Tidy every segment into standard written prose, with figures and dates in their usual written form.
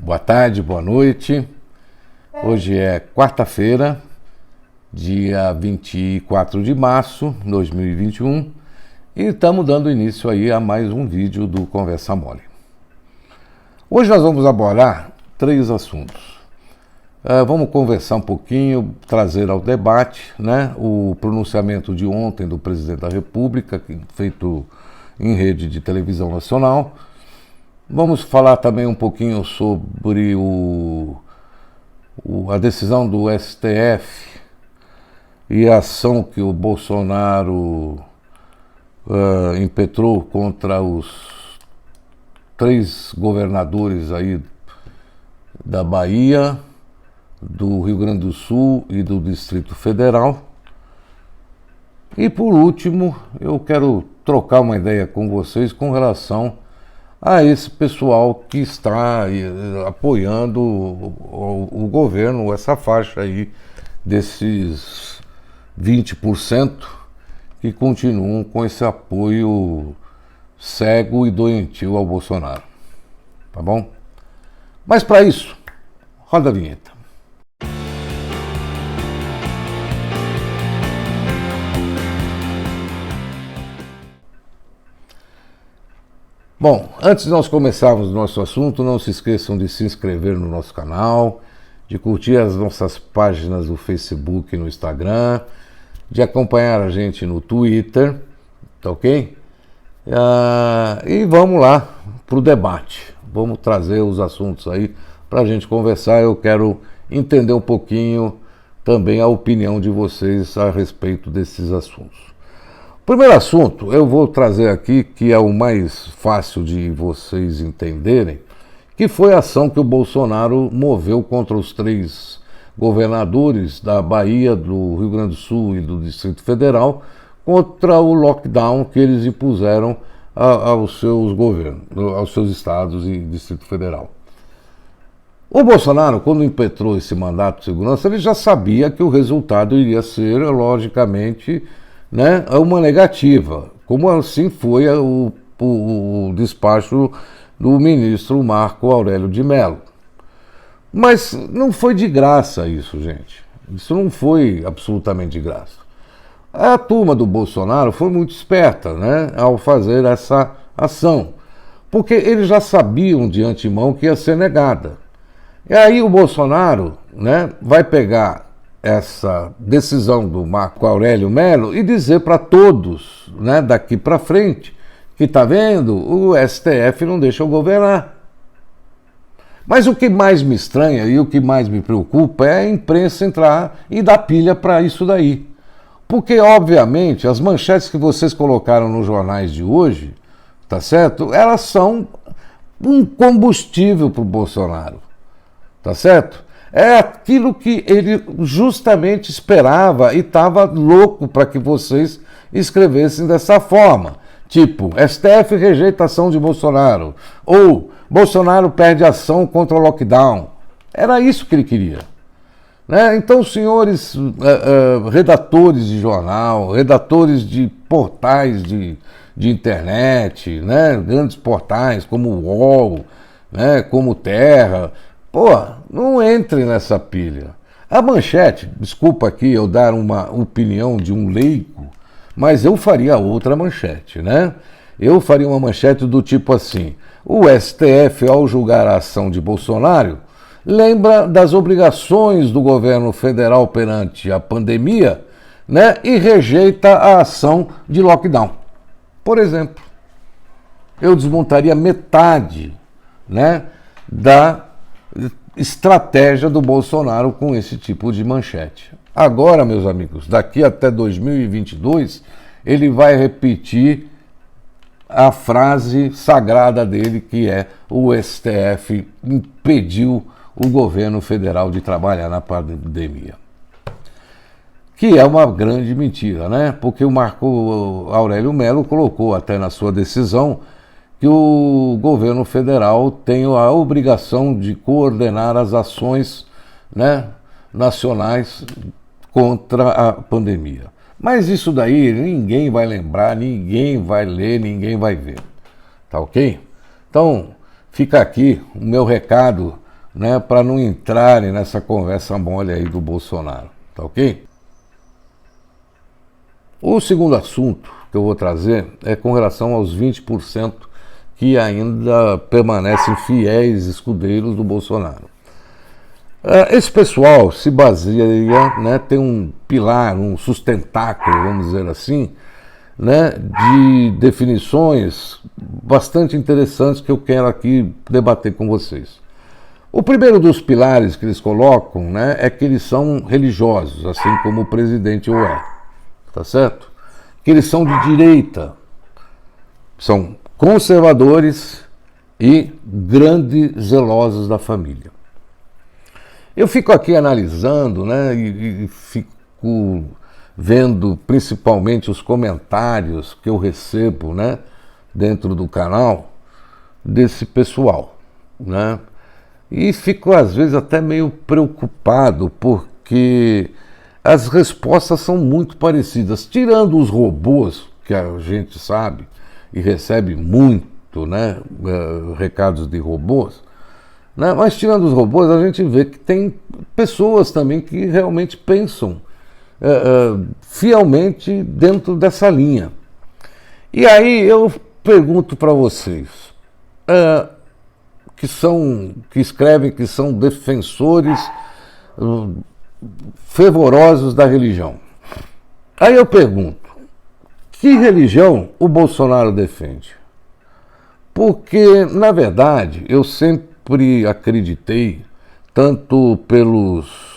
Boa tarde, boa noite. Hoje é quarta-feira, dia 24 de março de 2021 e estamos dando início aí a mais um vídeo do Conversa Mole. Hoje nós vamos abordar 3 assuntos. Vamos conversar um pouquinho, trazer ao debate, o pronunciamento de ontem do presidente da República, feito em rede de televisão nacional. Vamos falar também um pouquinho sobre a decisão do STF e a ação que o Bolsonaro impetrou contra os 3 governadores aí da Bahia, do Rio Grande do Sul e do Distrito Federal. E por último, eu quero trocar uma ideia com vocês com relação a esse pessoal que está apoiando o governo, essa faixa aí desses 20% que continuam com esse apoio cego e doentio ao Bolsonaro. Tá bom? Mas para isso, roda a vinheta. Bom, antes de nós começarmos o nosso assunto, não se esqueçam de se inscrever no nosso canal, de curtir as nossas páginas do Facebook e no Instagram, de acompanhar a gente no Twitter, tá ok? E vamos lá para o debate. Vamos trazer os assuntos aí para a gente conversar. Eu quero entender um pouquinho também a opinião de vocês a respeito desses assuntos. O primeiro assunto eu vou trazer aqui, que é o mais fácil de vocês entenderem, que foi a ação que o Bolsonaro moveu contra os 3 governadores da Bahia, do Rio Grande do Sul e do Distrito Federal, contra o lockdown que eles impuseram aos seus governos, aos seus estados e Distrito Federal. O Bolsonaro, quando impetrou esse mandato de segurança, ele já sabia que o resultado iria ser, logicamente, uma negativa, como assim foi o despacho do ministro Marco Aurélio de Mello. Mas não foi de graça isso, gente. Isso não foi absolutamente de graça. A turma do Bolsonaro foi muito esperta, ao fazer essa ação, porque eles já sabiam de antemão que ia ser negada. E aí o Bolsonaro, vai pegar essa decisão do Marco Aurélio Mello e dizer para todos, daqui para frente, que está vendo, o STF não deixa eu governar. Mas o que mais me estranha e o que mais me preocupa é a imprensa entrar e dar pilha para isso daí. Porque, obviamente, as manchetes que vocês colocaram nos jornais de hoje, tá certo? Elas são um combustível para o Bolsonaro, tá certo? É aquilo que ele justamente esperava e estava louco para que vocês escrevessem dessa forma. Tipo, STF rejeita a ação de Bolsonaro. Ou Bolsonaro perde ação contra o lockdown. Era isso que ele queria. Então, senhores redatores de jornal, redatores de portais de internet, grandes portais como o UOL, como Terra... não entre nessa pilha. A manchete, desculpa aqui eu dar uma opinião de um leigo, mas eu faria outra manchete, Eu faria uma manchete do tipo assim: o STF, ao julgar a ação de Bolsonaro, lembra das obrigações do governo federal perante a pandemia, e rejeita a ação de lockdown. Por exemplo, eu desmontaria metade, da estratégia do Bolsonaro com esse tipo de manchete. Agora, meus amigos, daqui até 2022, ele vai repetir a frase sagrada dele, que é: o STF impediu o governo federal de trabalhar na pandemia. Que é uma grande mentira, Porque o Marco Aurélio Mello colocou até na sua decisão que o governo federal tem a obrigação de coordenar as ações nacionais contra a pandemia. Mas isso daí ninguém vai lembrar, ninguém vai ler, ninguém vai ver. Tá ok? Então, fica aqui o meu recado né, para não entrarem nessa conversa mole aí do Bolsonaro, tá ok? O segundo assunto que eu vou trazer é com relação aos 20% que ainda permanecem fiéis escudeiros do Bolsonaro. Esse pessoal se baseia, né, tem um pilar, um sustentáculo, vamos dizer assim, né, de definições bastante interessantes que eu quero aqui debater com vocês. O primeiro dos pilares que eles colocam, né, é que eles são religiosos, assim como o presidente o é, tá certo? Que eles são de direita, são conservadores e grandes zelosos da família. Eu fico aqui analisando, né, e fico vendo principalmente os comentários que eu recebo, né, dentro do canal desse pessoal, né, e fico às vezes até meio preocupado porque as respostas são muito parecidas, tirando os robôs que a gente sabe e recebe muito, né, recados de robôs, né, mas tirando os robôs a gente vê que tem pessoas também que realmente pensam fielmente dentro dessa linha. E aí eu pergunto para vocês, que escrevem que são defensores fervorosos da religião. Aí eu pergunto, que religião o Bolsonaro defende? Porque, na verdade, eu sempre acreditei, tanto pelos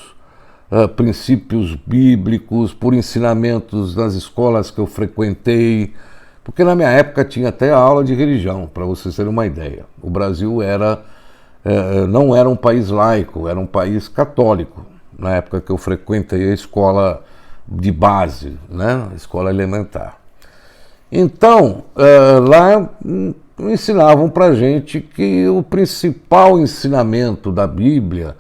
princípios bíblicos, por ensinamentos nas escolas que eu frequentei, porque na minha época tinha até aula de religião, para vocês terem uma ideia. O Brasil não era um país laico, era um país católico, na época que eu frequentei a escola de base, né, a escola elementar. Então, lá ensinavam para a gente que o principal ensinamento da Bíblia,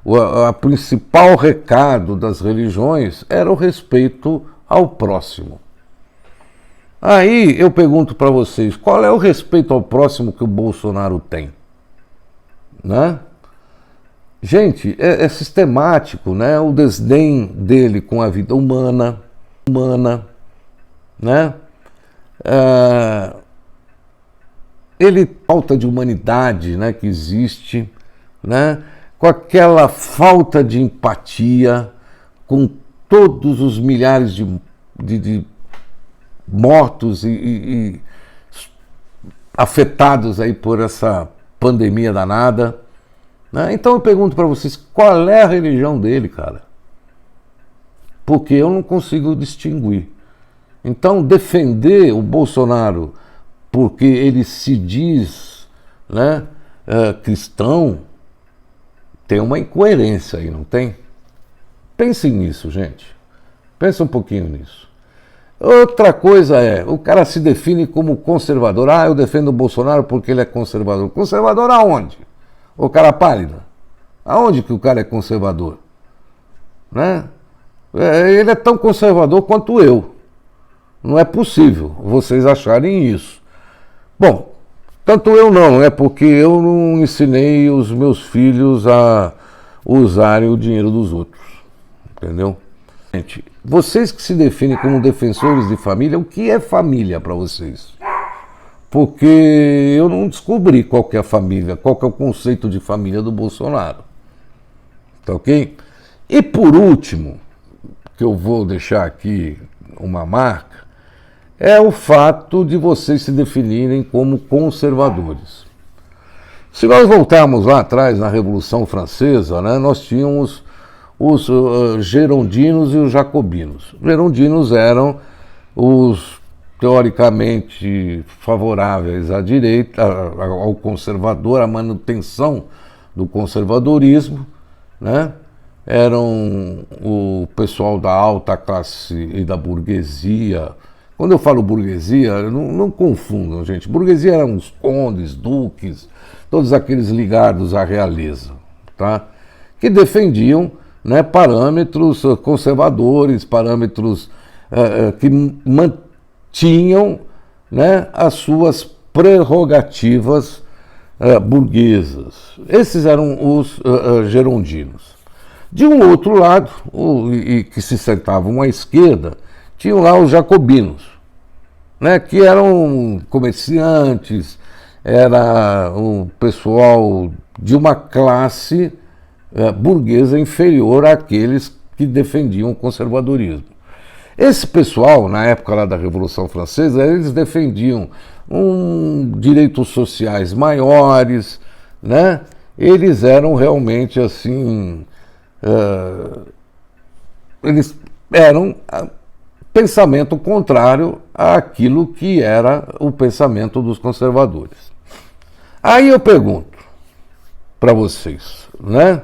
o principal recado das religiões era o respeito ao próximo. Aí eu pergunto para vocês, qual é o respeito ao próximo que o Bolsonaro tem? Né? Gente, é sistemático, né? O desdém dele com a vida humana, né? Ele, falta de humanidade, né, que existe, né? Com aquela falta de empatia, com todos os milhares de mortos e afetados aí por essa pandemia danada, né? Então eu pergunto para vocês, qual é a religião dele, cara? Porque eu não consigo distinguir. Então defender o Bolsonaro porque ele se diz, né, cristão, tem uma incoerência aí, não tem? Pensem nisso, gente. Pensa um pouquinho nisso. Outra coisa o cara se define como conservador. Ah, eu defendo o Bolsonaro porque ele é conservador. Conservador aonde? O cara pálido? Aonde que o cara é conservador? Né? Ele é tão conservador quanto eu. Não é possível vocês acharem isso. Bom, tanto eu não, é porque eu não ensinei os meus filhos a usarem o dinheiro dos outros, entendeu? Gente, vocês que se definem como defensores de família, o que é família para vocês? Porque eu não descobri qual que é a família, qual que é o conceito de família do Bolsonaro, tá ok? E por último, que eu vou deixar aqui uma marca, é o fato de vocês se definirem como conservadores. Se nós voltarmos lá atrás, na Revolução Francesa, né, nós tínhamos os gerondinos e os jacobinos. Os gerondinos eram os teoricamente favoráveis à direita, ao conservador, à manutenção do conservadorismo, né? Eram o pessoal da alta classe e da burguesia. Quando eu falo burguesia, não confundam, gente. Burguesia eram os condes, duques, todos aqueles ligados à realeza, tá? Que defendiam, né, parâmetros conservadores, parâmetros que mantinham, né, as suas prerrogativas burguesas. Esses eram os gerondinos. De um outro lado, e que se sentavam à esquerda, tinham lá os jacobinos, né, que eram comerciantes, era um pessoal de uma classe burguesa inferior àqueles que defendiam o conservadorismo. Esse pessoal, na época lá da Revolução Francesa, eles defendiam direitos sociais maiores, né? Eles eram realmente assim, eles eram pensamento contrário àquilo que era o pensamento dos conservadores. Aí eu pergunto para vocês, né?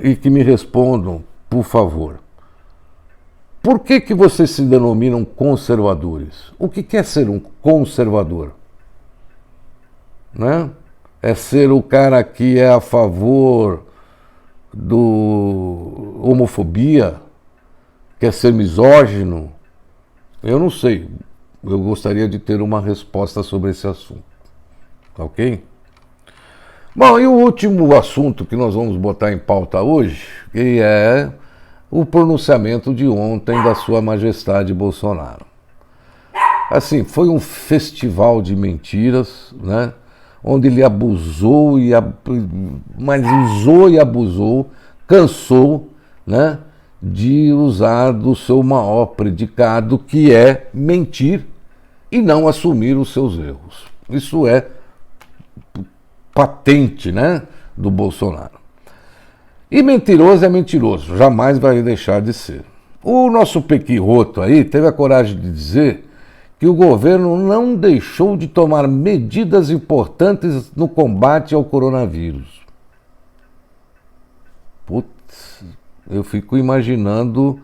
E que me respondam, por favor. Por que vocês se denominam conservadores? O que é ser um conservador? Né? É ser o cara que é a favor do homofobia? Quer ser misógino? Eu não sei. Eu gostaria de ter uma resposta sobre esse assunto. Ok? Bom, e o último assunto que nós vamos botar em pauta hoje, que é o pronunciamento de ontem da Sua Majestade Bolsonaro. Assim, foi um festival de mentiras, né? Onde ele abusou mas usou e abusou, cansou, né, de usar do seu maior predicado, que é mentir e não assumir os seus erros. Isso é patente, né, do Bolsonaro. E mentiroso é mentiroso, jamais vai deixar de ser. O nosso Pequiroto aí teve a coragem de dizer que o governo não deixou de tomar medidas importantes no combate ao coronavírus. Putz, eu fico imaginando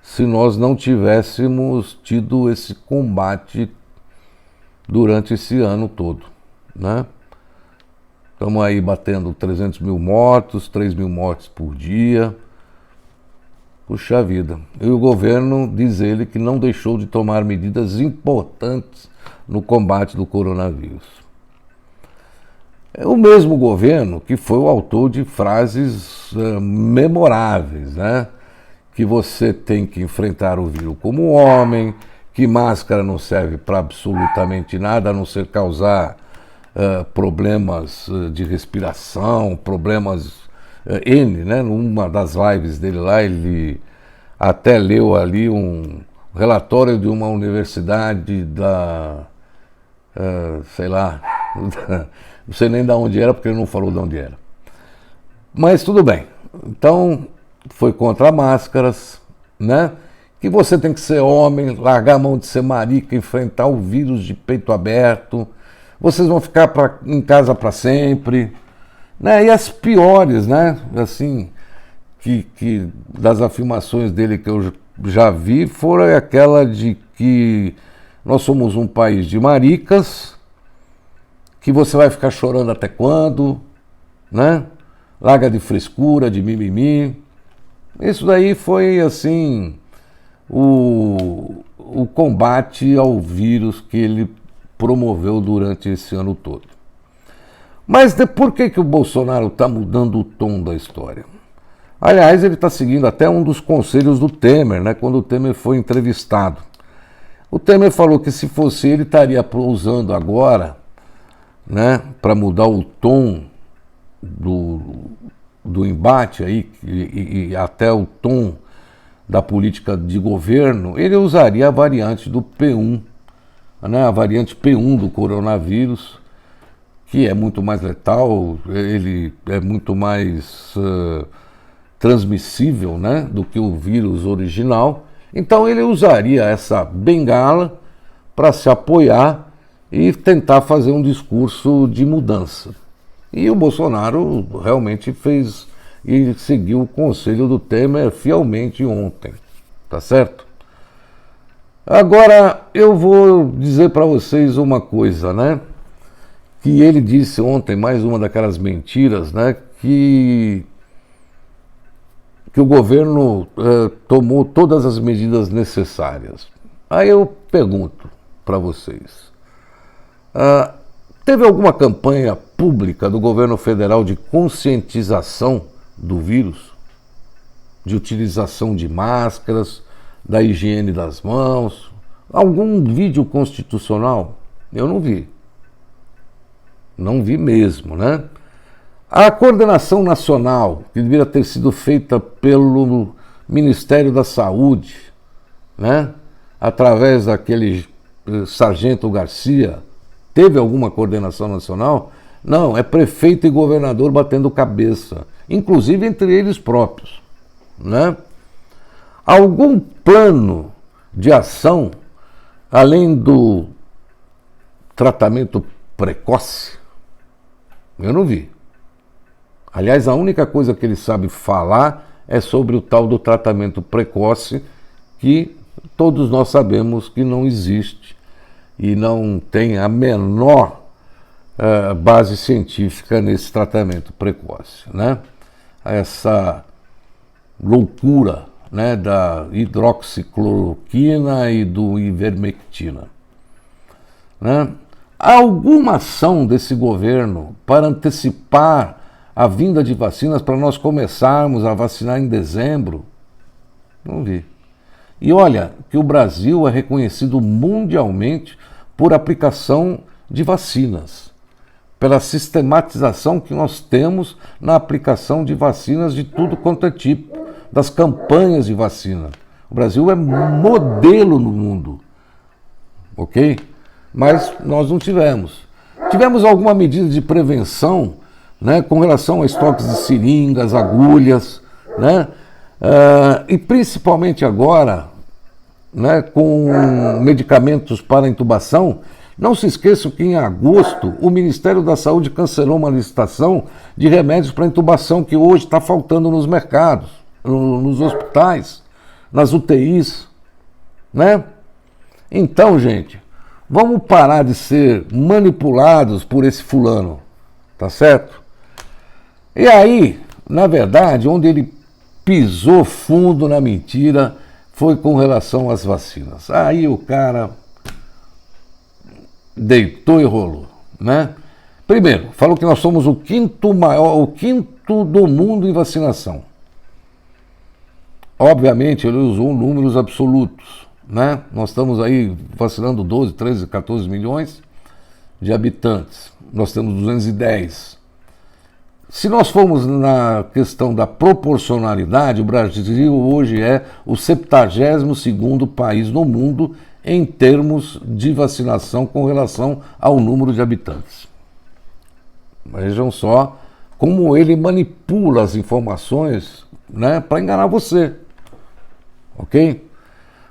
se nós não tivéssemos tido esse combate durante esse ano todo, né? Estamos aí batendo 300 mil mortos, 3 mil mortes por dia. Puxa vida. E o governo, diz ele, que não deixou de tomar medidas importantes no combate do coronavírus. É o mesmo governo que foi o autor de frases memoráveis, né? Que você tem que enfrentar o vírus como homem, que máscara não serve para absolutamente nada, a não ser causar problemas de respiração, problemas N, né? Numa das lives dele lá, ele até leu ali um relatório de uma universidade sei lá, não sei nem de onde era, porque ele não falou de onde era. Mas tudo bem. Então, foi contra máscaras, né? Que você tem que ser homem, largar a mão de ser marica, enfrentar o vírus de peito aberto. Vocês vão ficar em casa para sempre, né? E as piores, né? Assim, que das afirmações dele que eu já vi, foram aquela de que nós somos um país de maricas, que você vai ficar chorando até quando, né? Larga de frescura, de mimimi. Isso daí foi, assim, o combate ao vírus que ele promoveu durante esse ano todo. Mas por que o Bolsonaro está mudando o tom da história? Aliás, ele está seguindo até um dos conselhos do Temer, né, quando o Temer foi entrevistado. O Temer falou que se fosse ele, estaria usando agora, né, para mudar o tom do embate aí, e até o tom da política de governo, ele usaria a variante do P1, né, a variante P1 do coronavírus, que é muito mais letal, ele é muito mais transmissível, né, do que o vírus original. Então ele usaria essa bengala para se apoiar e tentar fazer um discurso de mudança. E o Bolsonaro realmente fez e seguiu o conselho do Temer fielmente ontem, tá certo? Agora eu vou dizer para vocês uma coisa, né? Que ele disse ontem, mais uma daquelas mentiras, né? Que o governo tomou todas as medidas necessárias. Aí eu pergunto para vocês, Teve alguma campanha pública do governo federal de conscientização do vírus? De utilização de máscaras, da higiene das mãos? Algum vídeo constitucional? Eu não vi. Não vi mesmo, né? A coordenação nacional, que deveria ter sido feita pelo Ministério da Saúde, né? Através daquele Sargento Garcia, teve alguma coordenação nacional? Não, é prefeito e governador batendo cabeça, inclusive entre eles próprios, né? Algum plano de ação, além do tratamento precoce? Eu não vi. Aliás, a única coisa que ele sabe falar é sobre o tal do tratamento precoce, que todos nós sabemos que não existe e não tem a menor base científica nesse tratamento precoce, né? Essa loucura, né, da hidroxicloroquina e do ivermectina, né? Há alguma ação desse governo para antecipar a vinda de vacinas para nós começarmos a vacinar em dezembro? Não vi. E olha que o Brasil é reconhecido mundialmente por aplicação de vacinas, pela sistematização que nós temos na aplicação de vacinas de tudo quanto é tipo, das campanhas de vacina. O Brasil é modelo no mundo, ok? Mas nós não tivemos. Tivemos alguma medida de prevenção, né, com relação a estoques de seringas, agulhas, né, e principalmente agora, né, com medicamentos para intubação. Não se esqueçam que em agosto o Ministério da Saúde cancelou uma licitação de remédios para intubação que hoje está faltando nos mercados, nos hospitais, nas UTIs, né? Então, gente, vamos parar de ser manipulados por esse fulano, tá certo? E aí, na verdade, onde ele pisou fundo na mentira foi com relação às vacinas. Aí o cara deitou e rolou, né? Primeiro, falou que nós somos o quinto do mundo em vacinação. Obviamente, ele usou números absolutos, né? Nós estamos aí vacinando 12, 13, 14 milhões de habitantes. Nós temos 210. Se nós formos na questão da proporcionalidade, o Brasil hoje é o 72º país no mundo em termos de vacinação com relação ao número de habitantes. Vejam só como ele manipula as informações, né, para enganar você. Ok?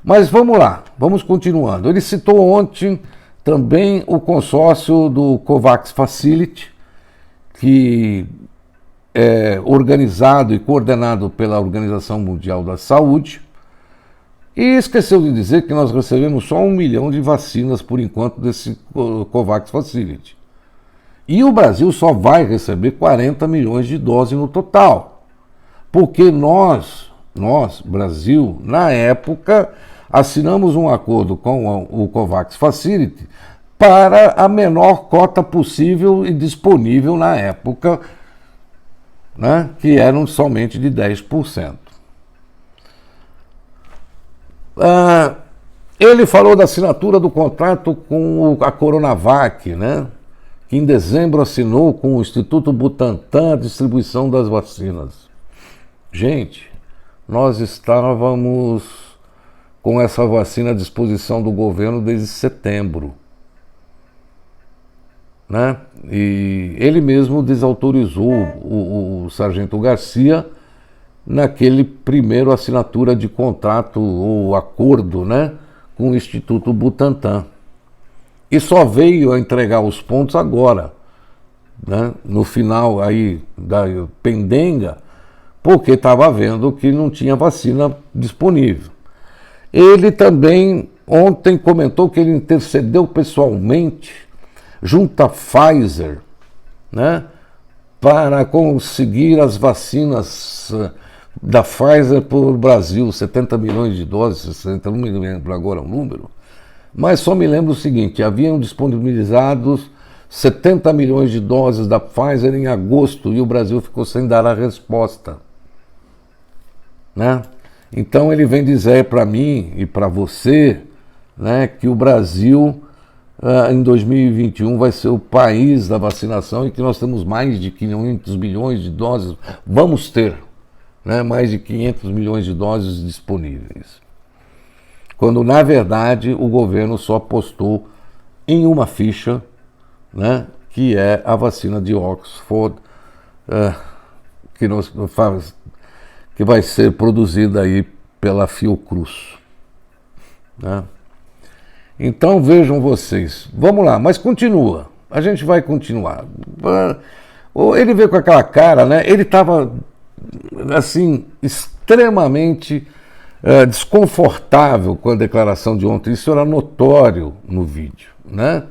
Mas vamos lá, vamos continuando. Ele citou ontem também o consórcio do COVAX Facility, que é organizado e coordenado pela Organização Mundial da Saúde, e esqueceu de dizer que nós recebemos só 1 milhão de vacinas por enquanto desse COVAX Facility. E o Brasil só vai receber 40 milhões de doses no total, porque nós, Brasil, na época, assinamos um acordo com o COVAX Facility para a menor cota possível e disponível na época, né, que eram somente de 10%. Ele falou da assinatura do contrato com a Coronavac, né, que em dezembro assinou com o Instituto Butantan a distribuição das vacinas. Gente, nós estávamos com essa vacina à disposição do governo desde setembro, né? E ele mesmo desautorizou o Sargento Garcia naquele primeiro assinatura de contrato ou acordo, né, com o Instituto Butantan. E só veio a entregar os pontos agora, né, no final aí da pendenga, porque estava vendo que não tinha vacina disponível. Ele também ontem comentou que ele intercedeu pessoalmente junto à Pfizer, né, para conseguir as vacinas da Pfizer para o Brasil, 70 milhões de doses, 60, não me lembro agora o número, mas só me lembro o seguinte: haviam disponibilizados 70 milhões de doses da Pfizer em agosto e o Brasil ficou sem dar a resposta. Né? Então ele vem dizer para mim e para você, né, que o Brasil em 2021 vai ser o país da vacinação e que nós temos mais de 500 milhões de doses, vamos ter, né, mais de 500 milhões de doses disponíveis. Quando na verdade o governo só apostou em uma ficha, né, que é a vacina de Oxford, que vai ser produzida aí pela Fiocruz. Né? Então vejam vocês, vamos lá, mas continua, a gente vai continuar. Ele veio com aquela cara, né? Ele estava assim, extremamente desconfortável com a declaração de ontem, isso era notório no vídeo, né?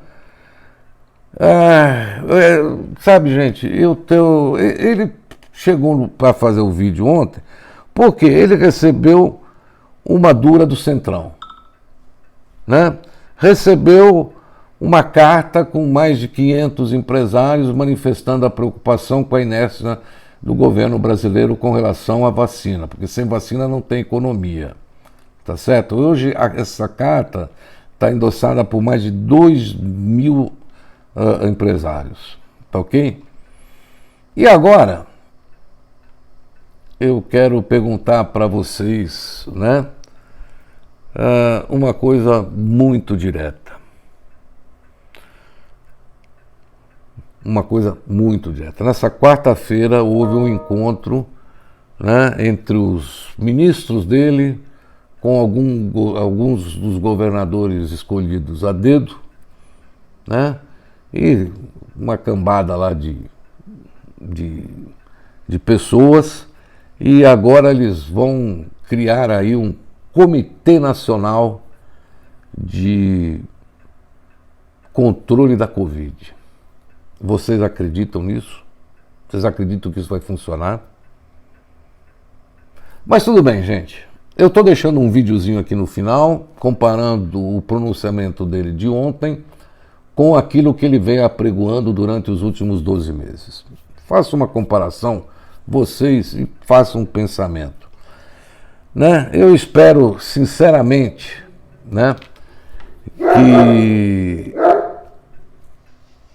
Sabe, gente, ele chegou para fazer o vídeo ontem porque ele recebeu uma dura do Centrão, né? Recebeu uma carta com mais de 500 empresários manifestando a preocupação com a inércia do governo brasileiro com relação à vacina, porque sem vacina não tem economia, tá certo? Hoje essa carta está endossada por mais de 2.000 empresários, tá ok? E agora eu quero perguntar para vocês, né, uma coisa muito direta. Uma coisa muito direta. Nessa quarta-feira houve um encontro, né, entre os ministros dele com alguns dos governadores escolhidos a dedo, né, e uma cambada lá de pessoas, e agora eles vão criar aí um Comitê Nacional de Controle da Covid. Vocês acreditam nisso? Vocês acreditam que isso vai funcionar? Mas tudo bem, gente. Eu estou deixando um videozinho aqui no final, comparando o pronunciamento dele de ontem com aquilo que ele vem apregoando durante os últimos 12 meses. Faça uma comparação, vocês, e façam um pensamento. Né? Eu espero, sinceramente, né, que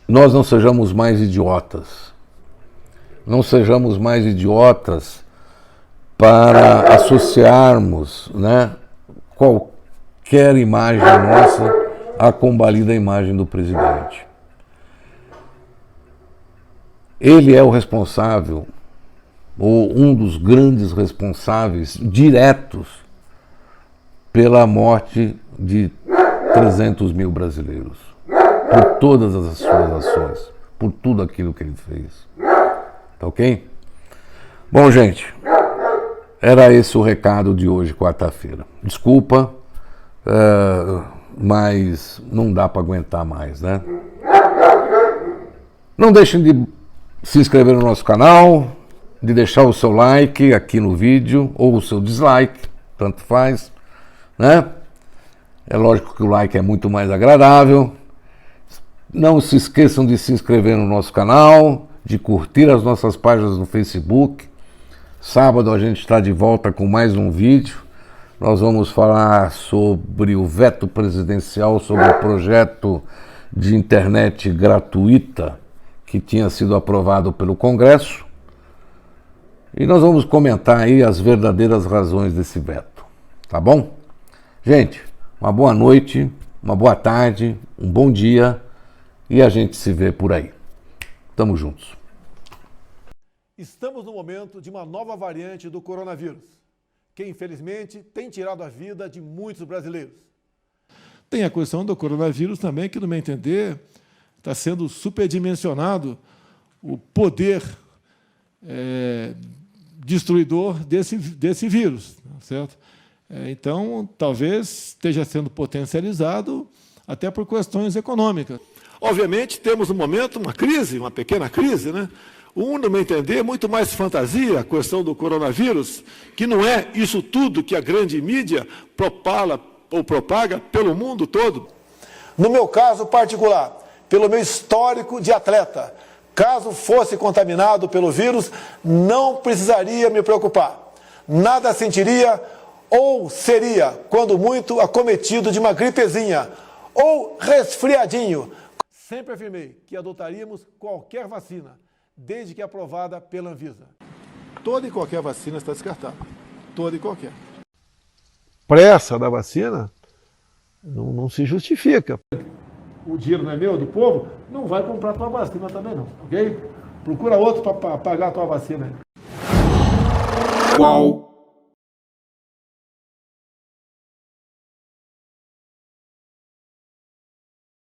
nós não sejamos mais idiotas. Não sejamos mais idiotas para associarmos, né, qualquer imagem nossa à combalida imagem do presidente. Ele é o responsável, ou um dos grandes responsáveis diretos pela morte de 300 mil brasileiros, por todas as suas ações, por tudo aquilo que ele fez. Tá ok? Bom, gente, era esse o recado de hoje, quarta-feira. Desculpa, mas não dá para aguentar mais, né? Não deixem de se inscrever no nosso canal, de deixar o seu like aqui no vídeo, ou o seu dislike, tanto faz, né? É lógico que o like é muito mais agradável. Não se esqueçam de se inscrever no nosso canal, de curtir as nossas páginas no Facebook. Sábado a gente está de volta com mais um vídeo. Nós vamos falar sobre o veto presidencial, sobre o projeto de internet gratuita que tinha sido aprovado pelo Congresso. E nós vamos comentar aí as verdadeiras razões desse veto, tá bom? Gente, uma boa noite, uma boa tarde, um bom dia e a gente se vê por aí. Tamo juntos. Estamos no momento de uma nova variante do coronavírus, que infelizmente tem tirado a vida de muitos brasileiros. Tem a questão do coronavírus também, que no meu entender está sendo superdimensionado o poder destruidor desse vírus, certo? Então, talvez esteja sendo potencializado até por questões econômicas. Obviamente, temos no momento uma crise, uma pequena crise, né? No meu entender, muito mais fantasia a questão do coronavírus, que não é isso tudo que a grande mídia propaga pelo mundo todo. No meu caso particular, pelo meu histórico de atleta. Caso fosse contaminado pelo vírus, não precisaria me preocupar. Nada sentiria ou seria, quando muito, acometido de uma gripezinha ou resfriadinho. Sempre afirmei que adotaríamos qualquer vacina, desde que aprovada pela Anvisa. Toda e qualquer vacina está descartada. Toda e qualquer. Pressa da vacina não se justifica. O dinheiro não é meu, é do povo, não vai comprar tua vacina também não, ok? Procura outro para pagar a tua vacina aí. Qual